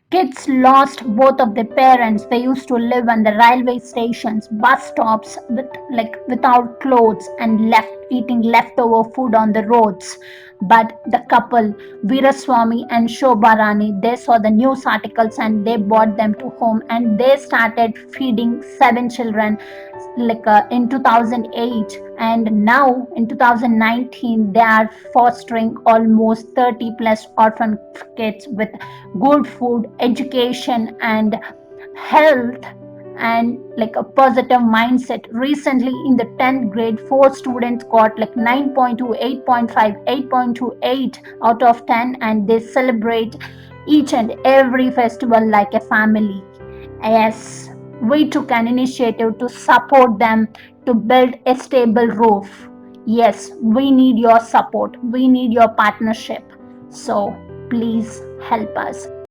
Kids lost both of their parents. They used to live on the railway stations, bus stops without clothes and left eating leftover food on the roads. But the couple, Veeraswamy and Shobharani, they saw the news articles and they brought them to home and they started feeding 7 children in 2008, and now in 2019 they are fostering almost 30 plus orphan kids with good food, education and health and a positive mindset. Recently in the 10th grade, 4 students got 9.2, 8.5, 8.28 out of 10, and they celebrate each and every festival like a family. Yes, we took an initiative to support them to build a stable roof. Yes, we need your support. We need your partnership. So please help us.